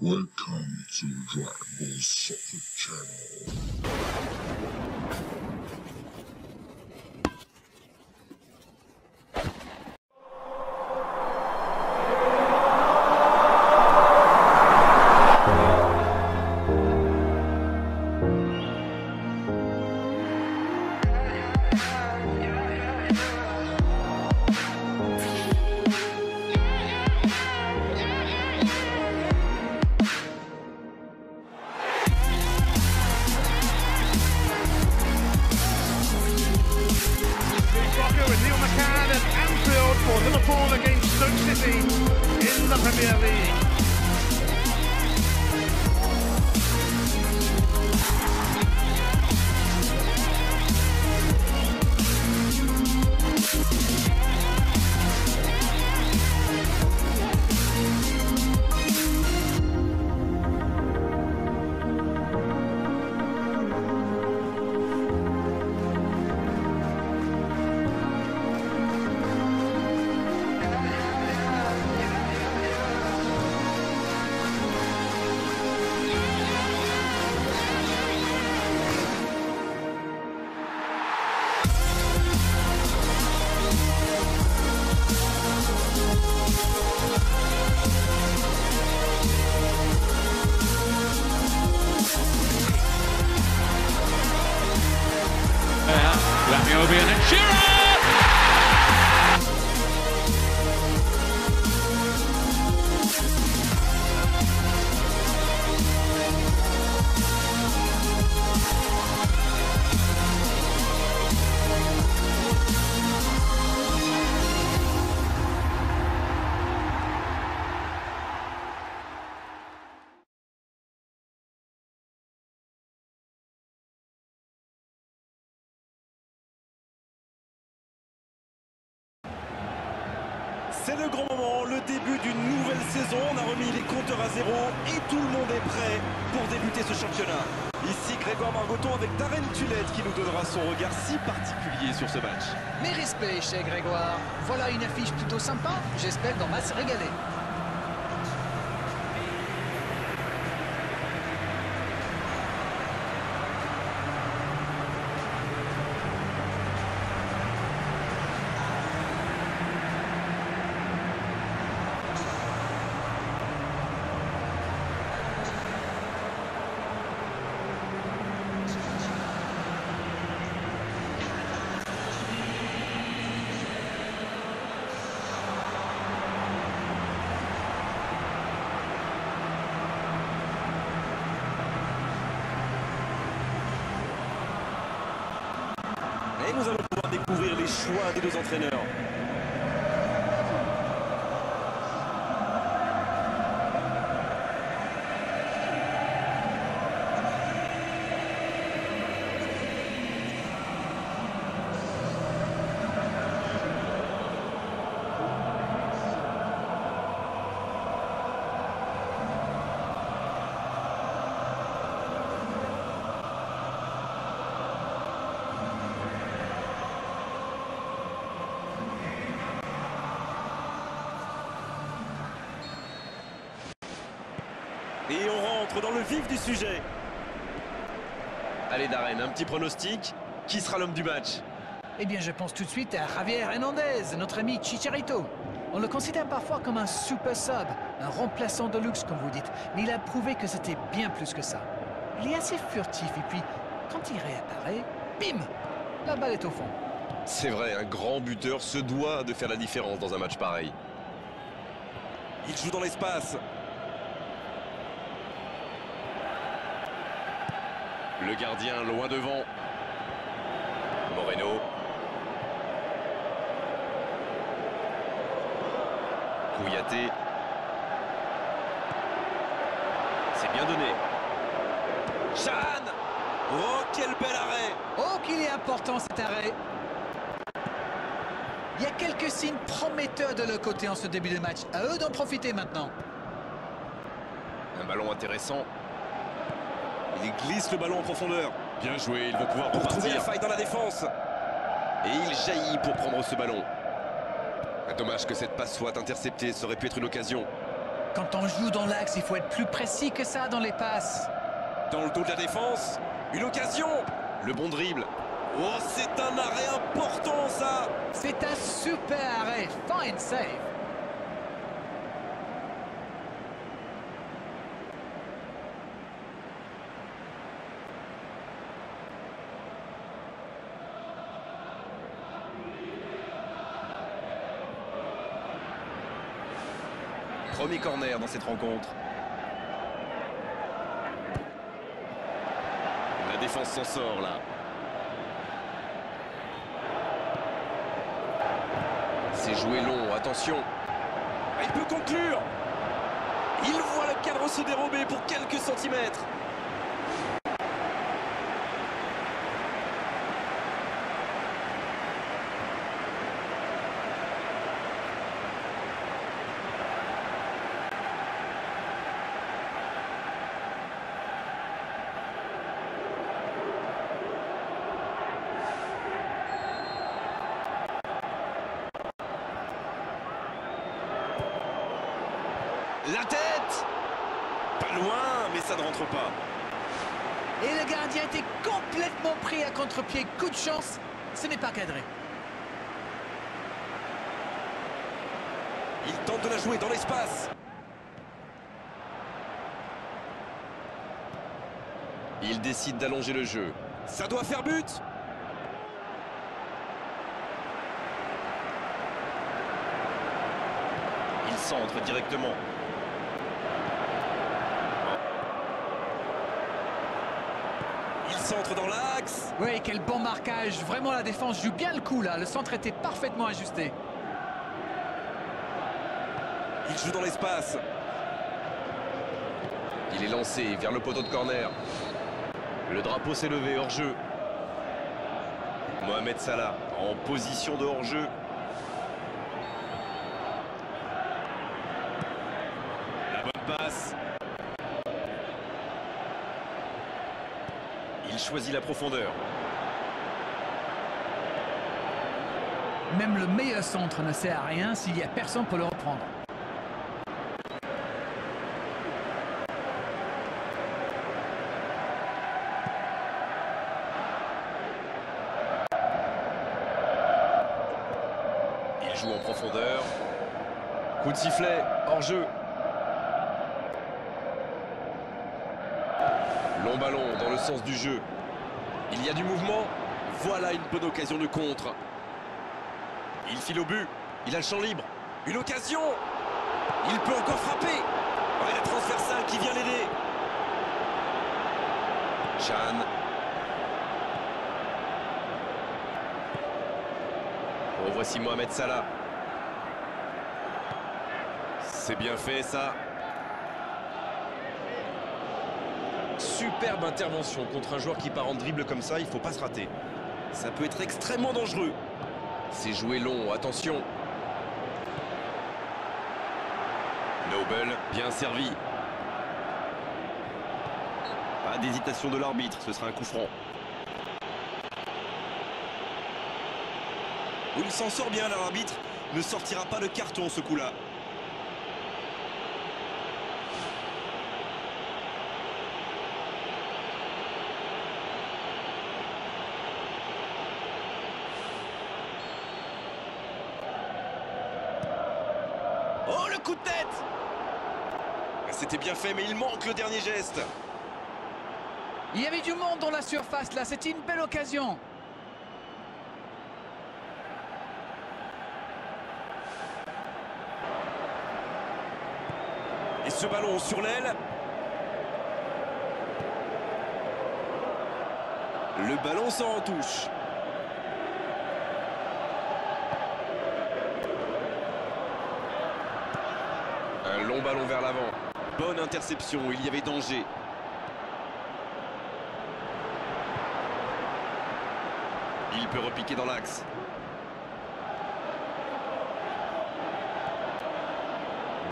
Welcome to Dragon Ball Soccer Channel. For Liverpool against Stoke City in the Premier League. Lamiobi and Shearer! C'est le grand moment, le début d'une nouvelle saison. On a remis les compteurs à zéro et tout le monde est prêt pour débuter ce championnat. Ici Grégoire Margoton avec Darren Tulette qui nous donnera son regard si particulier sur ce match. Mes respects chez Grégoire. Voilà une affiche plutôt sympa. J'espère qu'on va se régaler. Et nous allons pouvoir découvrir les choix des deux entraîneurs. Et on rentre dans le vif du sujet. Allez Darren, un petit pronostic. Qui sera l'homme du match? Eh bien, je pense tout de suite à Javier Hernandez, notre ami Chicharito. On le considère parfois comme un super sub, un remplaçant de luxe, comme vous dites. Mais il a prouvé que c'était bien plus que ça. Il est assez furtif et puis, quand il réapparaît, bim, la balle est au fond. C'est vrai, un grand buteur se doit de faire la différence dans un match pareil. Il joue dans l'espace. Le gardien loin devant. Moreno. Kouyaté. C'est bien donné. Chan. Oh, quel bel arrêt. Oh, qu'il est important cet arrêt. Il y a quelques signes prometteurs de leur côté en ce début de match. À eux d'en profiter maintenant. Un ballon intéressant. Il glisse le ballon en profondeur. Bien joué, ils vont pouvoir trouver la faille dans la défense. Et il jaillit pour prendre ce ballon. Dommage que cette passe soit interceptée, ça aurait pu être une occasion. Quand on joue dans l'axe, il faut être plus précis que ça dans les passes. Dans le dos de la défense, une occasion. Le bon dribble. Oh, c'est un arrêt important, ça. C'est un super arrêt. Fine save. Premier corner dans cette rencontre. La défense s'en sort là. C'est joué long, attention. Il peut conclure. Il voit le cadre se dérober pour quelques centimètres. La tête! Pas loin, mais ça ne rentre pas. Et le gardien était complètement pris à contre-pied. Coup de chance, ce n'est pas cadré. Il tente de la jouer dans l'espace. Il décide d'allonger le jeu. Ça doit faire but! Il centre directement. Il centre dans l'axe. Oui, quel bon marquage. Vraiment, la défense joue bien le coup, là. Le centre était parfaitement ajusté. Il joue dans l'espace. Il est lancé vers le poteau de corner. Le drapeau s'est levé hors jeu. Mohamed Salah en position de hors jeu. La bonne passe. Il choisit la profondeur. Même le meilleur centre ne sert à rien s'il n'y a personne pour le reprendre. Il joue en profondeur. Coup de sifflet, hors jeu. Long ballon dans le sens du jeu. Il y a du mouvement. Voilà une bonne occasion de contre. Il file au but. Il a le champ libre. Une occasion. Il peut encore frapper. Ouais, la transversale qui vient l'aider. Chan. Voici Mohamed Salah. C'est bien fait ça. Superbe intervention contre un joueur qui part en dribble comme ça, il ne faut pas se rater. Ça peut être extrêmement dangereux. C'est joué long, attention. Noble, bien servi. Pas d'hésitation de l'arbitre, ce sera un coup franc. Il s'en sort bien, l'arbitre ne sortira pas de carton ce coup-là. Oh, le coup de tête! C'était bien fait, mais il manque le dernier geste. Il y avait du monde dans la surface, là. C'était une belle occasion. Et ce ballon sur l'aile. Le ballon sort en touche. Un long ballon vers l'avant. Bonne interception, il y avait danger. Il peut repiquer dans l'axe.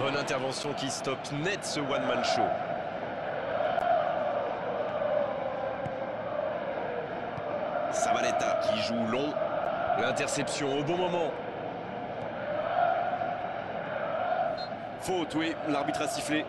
Bonne intervention qui stoppe net ce one-man show. Zabaleta qui joue long. L'interception au bon moment. Faute, oui, l'arbitre a sifflé.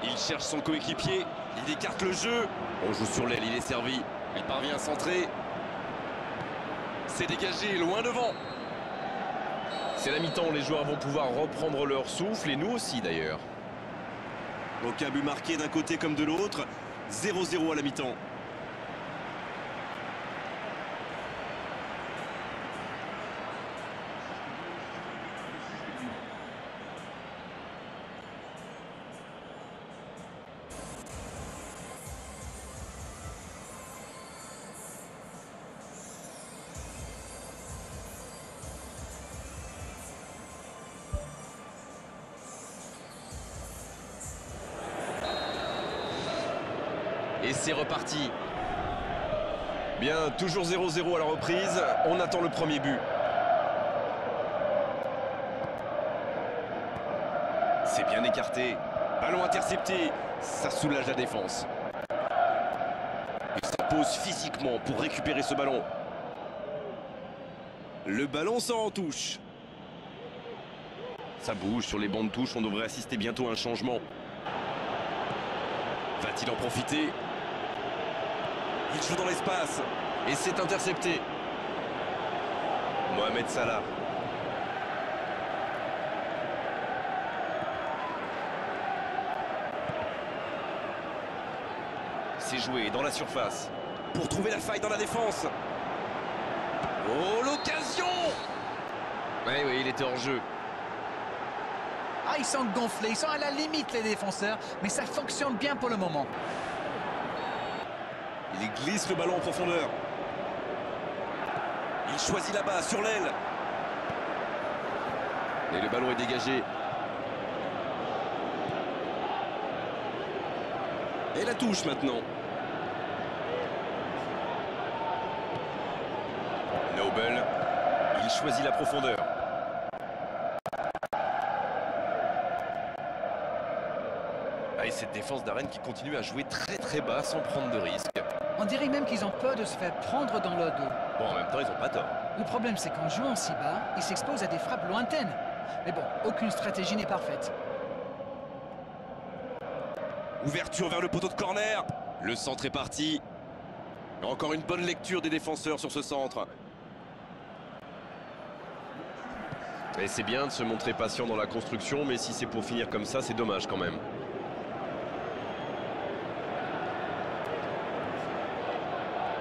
Il cherche son coéquipier, il écarte le jeu. On joue sur l'aile, il est servi. Il parvient à centrer. C'est dégagé, loin devant. C'est la mi-temps, les joueurs vont pouvoir reprendre leur souffle, et nous aussi d'ailleurs. Aucun but marqué d'un côté comme de l'autre. 0-0 à la mi-temps. Et c'est reparti. Bien, toujours 0-0 à la reprise. On attend le premier but. C'est bien écarté. Ballon intercepté. Ça soulage la défense. Il s'impose physiquement pour récupérer ce ballon. Le ballon sort en touche. Ça bouge sur les bancs de touche. On devrait assister bientôt à un changement. Va-t-il en profiter ? Il joue dans l'espace et c'est intercepté. Mohamed Salah. C'est joué dans la surface pour trouver la faille dans la défense. Oh, l'occasion! Oui, il était hors jeu. Ah, ils sont gonflés, ils sont à la limite les défenseurs, mais ça fonctionne bien pour le moment. Il glisse le ballon en profondeur. Il choisit là-bas, sur l'aile. Et le ballon est dégagé. Et la touche maintenant. Noble. Il choisit la profondeur. Ah, et cette défense d'Arène qui continue à jouer très bas sans prendre de risques. On dirait même qu'ils ont peur de se faire prendre dans leur dos. Bon, en même temps, ils n'ont pas tort. Le problème, c'est qu'en jouant si bas, ils s'exposent à des frappes lointaines. Mais bon, aucune stratégie n'est parfaite. Ouverture vers le poteau de corner. Le centre est parti. Encore une bonne lecture des défenseurs sur ce centre. Et c'est bien de se montrer patient dans la construction, mais si c'est pour finir comme ça, c'est dommage quand même.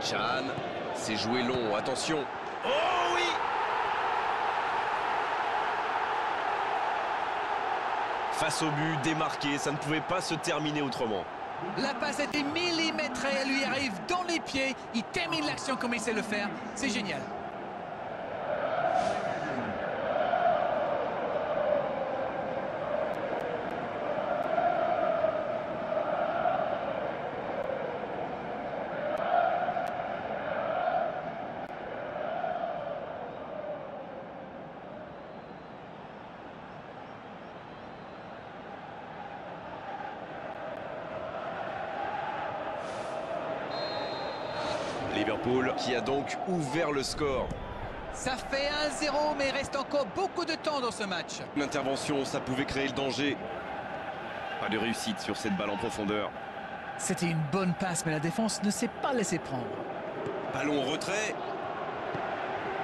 Chan, c'est joué long, attention. Oh oui! Face au but, démarqué, ça ne pouvait pas se terminer autrement. La passe était millimétrée, elle lui arrive dans les pieds. Il termine l'action comme il sait le faire. C'est génial. Liverpool qui a donc ouvert le score. Ça fait 1-0, mais il reste encore beaucoup de temps dans ce match. L'intervention, ça pouvait créer le danger. Pas de réussite sur cette balle en profondeur. C'était une bonne passe, mais la défense ne s'est pas laissée prendre. Ballon en retrait.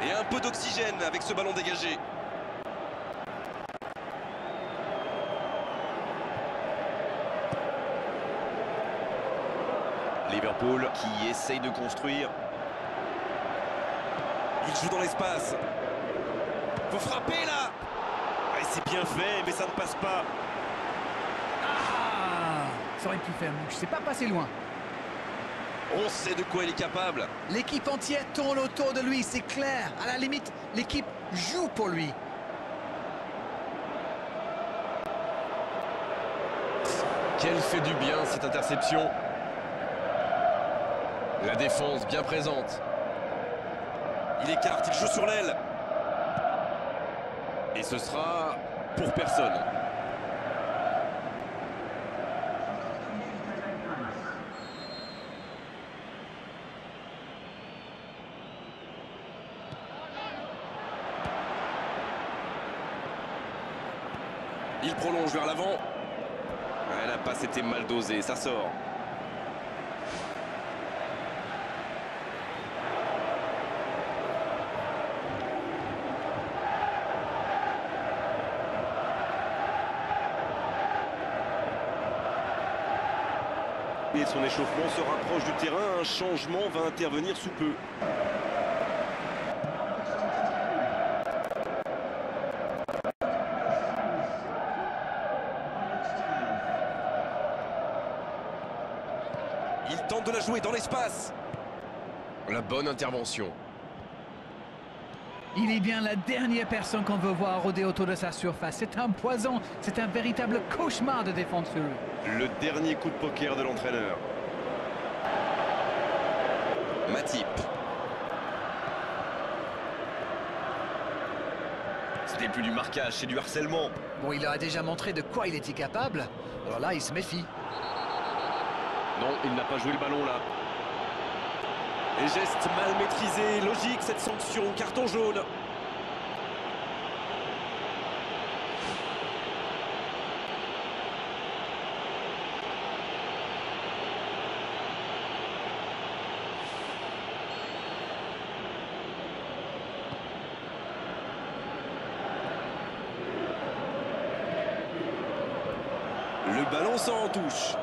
Et un peu d'oxygène avec ce ballon dégagé. Liverpool qui essaye de construire. Il joue dans l'espace. Faut frapper là. Ah, c'est bien fait, mais ça ne passe pas. Ah, ça aurait pu faire mieux. C'est pas passé loin. On sait de quoi il est capable. L'équipe entière tourne autour de lui, c'est clair. À la limite, l'équipe joue pour lui. Quel fait du bien cette interception. La défense bien présente. Il écarte, il joue sur l'aile. ce sera pour personne. Il prolonge vers l'avant. La passe était mal dosée, ça sort. Et son échauffement se rapproche du terrain, un changement va intervenir sous peu. Il tente de la jouer dans l'espace. La bonne intervention. Il est bien la dernière personne qu'on veut voir rôder autour de sa surface. C'est un poison, c'est un véritable cauchemar de défendre sur lui. Le dernier coup de poker de l'entraîneur. Matip. Ce n'est plus du marquage, c'est du harcèlement. Bon, il a déjà montré de quoi il était capable. Alors là, il se méfie. Non, il n'a pas joué le ballon là. Les gestes mal maîtrisés, logique cette sanction, carton jaune. Le ballon sort en touche.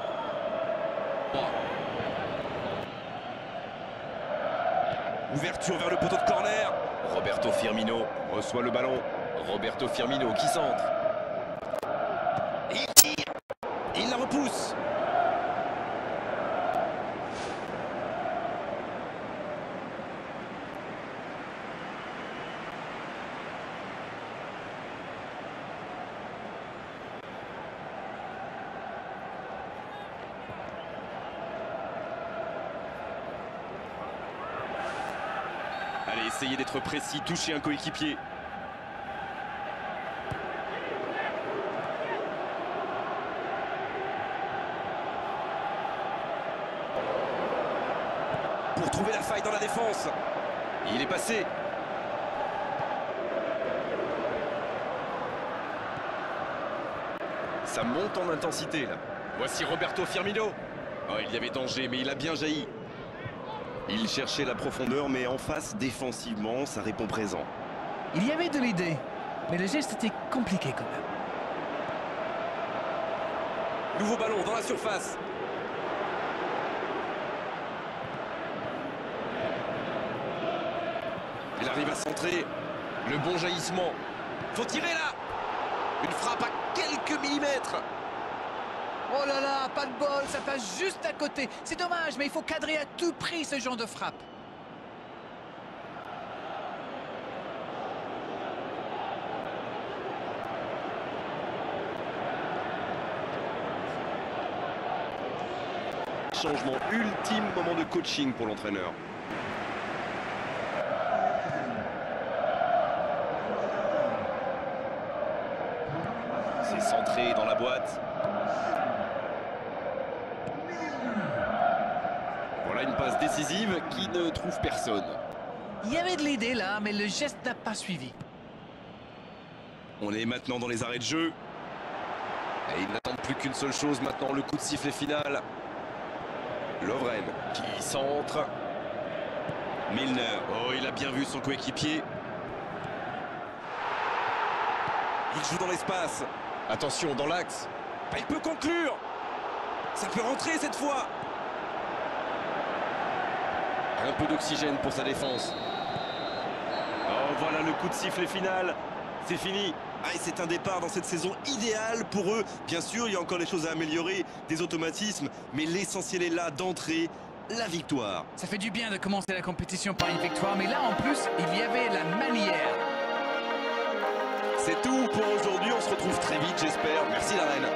Ouverture vers le poteau de corner. Roberto Firmino reçoit le ballon. Roberto Firmino qui centre. Il tire. Il la repousse. Allez, essayez d'être précis, toucher un coéquipier. Pour trouver la faille dans la défense. Il est passé. Ça monte en intensité là. Voici Roberto Firmino. Oh, il y avait danger, mais il a bien jailli. Il cherchait la profondeur, mais en face, défensivement, ça répond présent. Il y avait de l'idée, mais le geste était compliqué quand même. Nouveau ballon dans la surface. Il arrive à centrer. Le bon jaillissement. Faut tirer là. Une frappe à quelques millimètres. Oh là là, pas de bol, ça passe juste à côté. C'est dommage, mais il faut cadrer à tout prix ce genre de frappe. Changement ultime, moment de coaching pour l'entraîneur. C'est centré dans la boîte. Voilà une passe décisive qui ne trouve personne. Il y avait de l'idée là, mais le geste n'a pas suivi. On est maintenant dans les arrêts de jeu. Et ils n'attendent plus qu'une seule chose maintenant, le coup de sifflet final. Lovren qui centre. Milner, oh il a bien vu son coéquipier. Il joue dans l'espace. Attention dans l'axe. Ah, il peut conclure. Ça peut rentrer cette fois. Un peu d'oxygène pour sa défense. Oh voilà le coup de sifflet final. C'est fini. Ah, et c'est un départ dans cette saison idéale pour eux. Bien sûr, il y a encore des choses à améliorer, des automatismes, mais l'essentiel est là d'entrer, la victoire. Ça fait du bien de commencer la compétition par une victoire, mais là en plus, il y avait la manière. C'est tout pour aujourd'hui, on se retrouve très vite j'espère. Merci la reine.